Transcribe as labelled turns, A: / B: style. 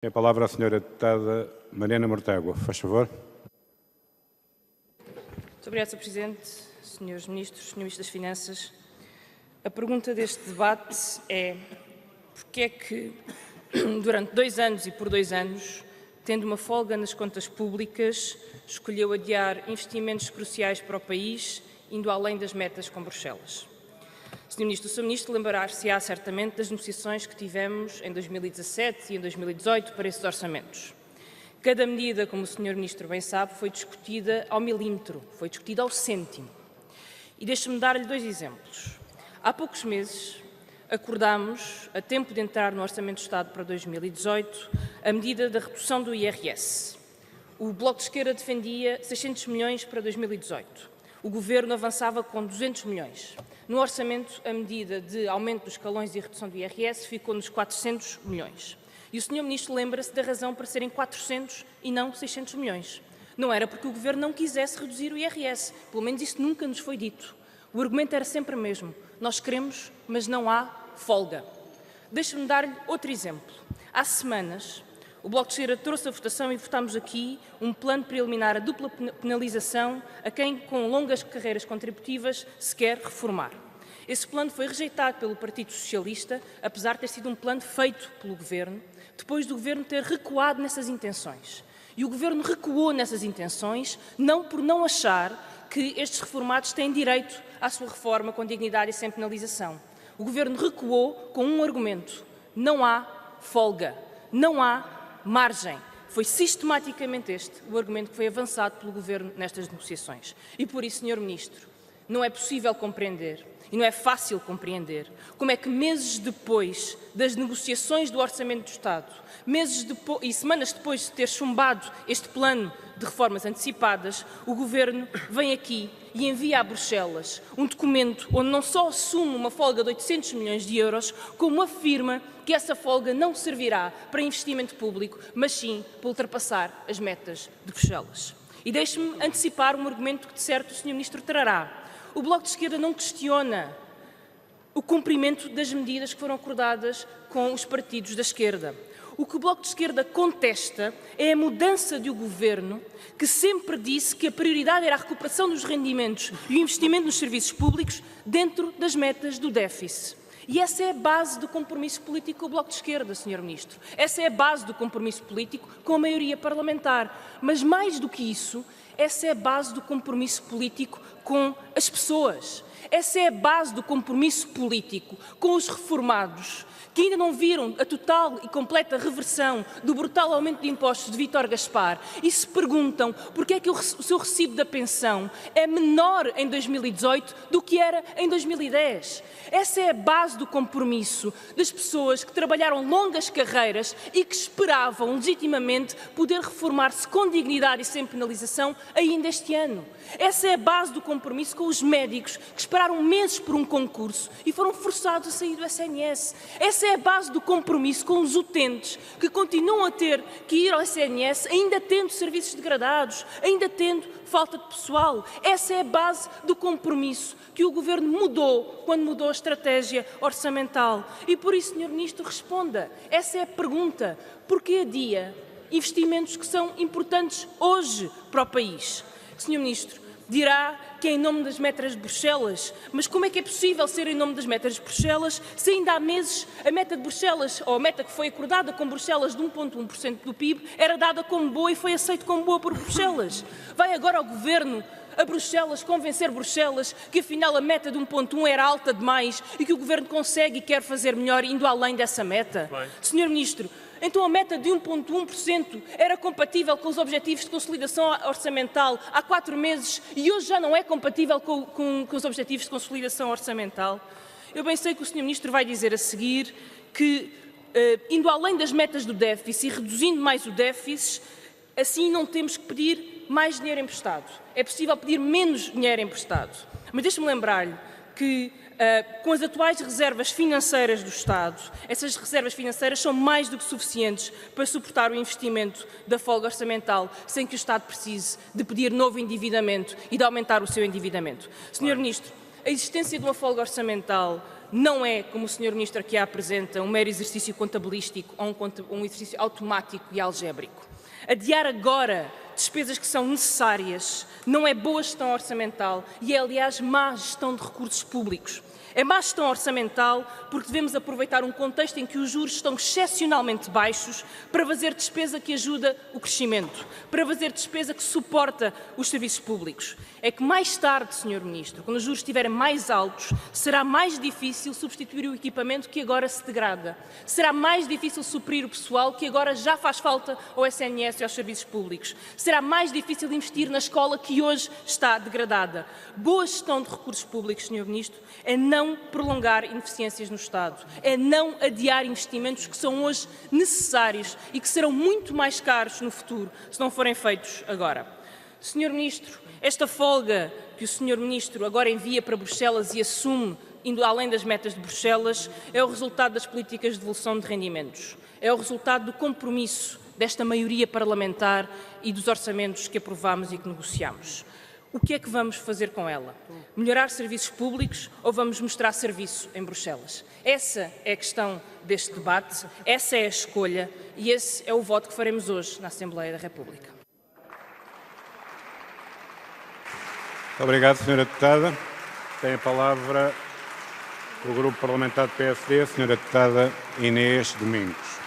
A: Tem a palavra a senhora deputada Mariana Mortágua. Faz favor.
B: Muito obrigada, Sr. Presidente, Srs. Ministros, Sr. Ministro das Finanças. A pergunta deste debate é porque é que, durante 2 anos e por 2 anos, tendo uma folga nas contas públicas, escolheu adiar investimentos cruciais para o país, indo além das metas com Bruxelas. Sr. Ministro, o Sr. Ministro lembrar-se-á certamente das negociações que tivemos em 2017 e em 2018 para esses orçamentos. Cada medida, como o Sr. Ministro bem sabe, foi discutida ao milímetro, foi discutida ao cêntimo. E deixe-me dar-lhe 2 exemplos. Há poucos meses acordámos, a tempo de entrar no Orçamento de Estado para 2018, a medida da redução do IRS. O Bloco de Esquerda defendia 600 milhões para 2018. O Governo avançava com 200 milhões. No orçamento, a medida de aumento dos escalões e redução do IRS ficou nos 400 milhões. E o Sr. Ministro lembra-se da razão para serem 400 e não 600 milhões. Não era porque o Governo não quisesse reduzir o IRS. Pelo menos isso nunca nos foi dito. O argumento era sempre o mesmo. Nós queremos, mas não há folga. Deixe-me dar-lhe outro exemplo. Há semanas, o Bloco de Esquerda trouxe a votação e votámos aqui um plano para eliminar a dupla penalização a quem, com longas carreiras contributivas, se quer reformar. Esse plano foi rejeitado pelo Partido Socialista, apesar de ter sido um plano feito pelo Governo, depois do Governo ter recuado nessas intenções. E o Governo recuou nessas intenções, não por não achar que estes reformados têm direito à sua reforma com dignidade e sem penalização. O Governo recuou com um argumento: não há folga, não há margem. Foi sistematicamente este o argumento que foi avançado pelo Governo nestas negociações. E por isso, Sr. Ministro, não é possível compreender, e não é fácil compreender, como é que meses depois das negociações do Orçamento do Estado, meses depois, e semanas depois de ter chumbado este plano de reformas antecipadas, o Governo vem aqui e envia a Bruxelas um documento onde não só assume uma folga de 800 milhões de euros, como afirma que essa folga não servirá para investimento público, mas sim para ultrapassar as metas de Bruxelas. E deixe-me antecipar um argumento que, de certo, o Sr. Ministro trará. O Bloco de Esquerda não questiona o cumprimento das medidas que foram acordadas com os partidos da esquerda. O que o Bloco de Esquerda contesta é a mudança de um Governo que sempre disse que a prioridade era a recuperação dos rendimentos e o investimento nos serviços públicos dentro das metas do déficit. E essa é a base do compromisso político com o Bloco de Esquerda, Sr. Ministro. Essa é a base do compromisso político com a maioria parlamentar. Mas mais do que isso, essa é a base do compromisso político com as pessoas. Essa é a base do compromisso político com os reformados, que ainda não viram a total e completa reversão do brutal aumento de impostos de Vítor Gaspar e se perguntam porque é que o seu recibo da pensão é menor em 2018 do que era em 2010. Essa é a base do compromisso das pessoas que trabalharam longas carreiras e que esperavam legitimamente poder reformar-se com dignidade e sem penalização ainda este ano. Essa é a base do compromisso com os médicos que esperaram meses por um concurso e foram forçados a sair do SNS. Essa é a base do compromisso com os utentes que continuam a ter que ir ao SNS ainda tendo serviços degradados, ainda tendo falta de pessoal. Essa é a base do compromisso que o Governo mudou quando mudou a estratégia orçamental. E por isso, Sr. Ministro, responda. Essa é a pergunta. Porquê adia investimentos que são importantes hoje para o país? Sr. Ministro, dirá que é em nome das metas de Bruxelas, mas como é que é possível ser em nome das metas de Bruxelas se ainda há meses a meta de Bruxelas, ou a meta que foi acordada com Bruxelas de 1,1% do PIB, era dada como boa e foi aceito como boa por Bruxelas? Vai agora ao Governo a Bruxelas convencer Bruxelas que afinal a meta de 1,1 era alta demais e que o Governo consegue e quer fazer melhor indo além dessa meta? Sr. Ministro, então a meta de 1,1% era compatível com os objetivos de consolidação orçamental há 4 meses e hoje já não é compatível com os objetivos de consolidação orçamental? Eu bem sei que o Sr. Ministro vai dizer a seguir que, indo além das metas do déficit e reduzindo mais o déficit, assim não temos que pedir mais dinheiro emprestado. É possível pedir menos dinheiro emprestado. Mas deixe-me lembrar-lhe que com as atuais reservas financeiras do Estado, essas reservas financeiras são mais do que suficientes para suportar o investimento da folga orçamental, sem que o Estado precise de pedir novo endividamento e de aumentar o seu endividamento. Sr. Ministro, a existência de uma folga orçamental não é, como o Sr. Ministro aqui a apresenta, um mero exercício contabilístico ou um exercício automático e algébrico. Adiar agora despesas que são necessárias não é boa gestão orçamental e é, aliás, má gestão de recursos públicos. É má gestão orçamental porque devemos aproveitar um contexto em que os juros estão excepcionalmente baixos para fazer despesa que ajuda o crescimento, para fazer despesa que suporta os serviços públicos. É que mais tarde, Sr. Ministro, quando os juros estiverem mais altos, será mais difícil substituir o equipamento que agora se degrada. Será mais difícil suprir o pessoal que agora já faz falta ao SNS e aos serviços públicos. Será mais difícil investir na escola que hoje está degradada. Boa gestão de recursos públicos, Sr. Ministro, é não prolongar ineficiências no Estado, é não adiar investimentos que são hoje necessários e que serão muito mais caros no futuro se não forem feitos agora. Sr. Ministro, esta folga que o Sr. Ministro agora envia para Bruxelas e assume, indo além das metas de Bruxelas, é o resultado das políticas de devolução de rendimentos. É o resultado do compromisso desta maioria parlamentar e dos orçamentos que aprovamos e que negociamos. O que é que vamos fazer com ela? Melhorar serviços públicos ou vamos mostrar serviço em Bruxelas? Essa é a questão deste debate, essa é a escolha e esse é o voto que faremos hoje na Assembleia da República.
A: Muito obrigado, Sra. Deputada. Tem a palavra o Grupo Parlamentar do PSD, a Sra. Deputada Inês Domingos.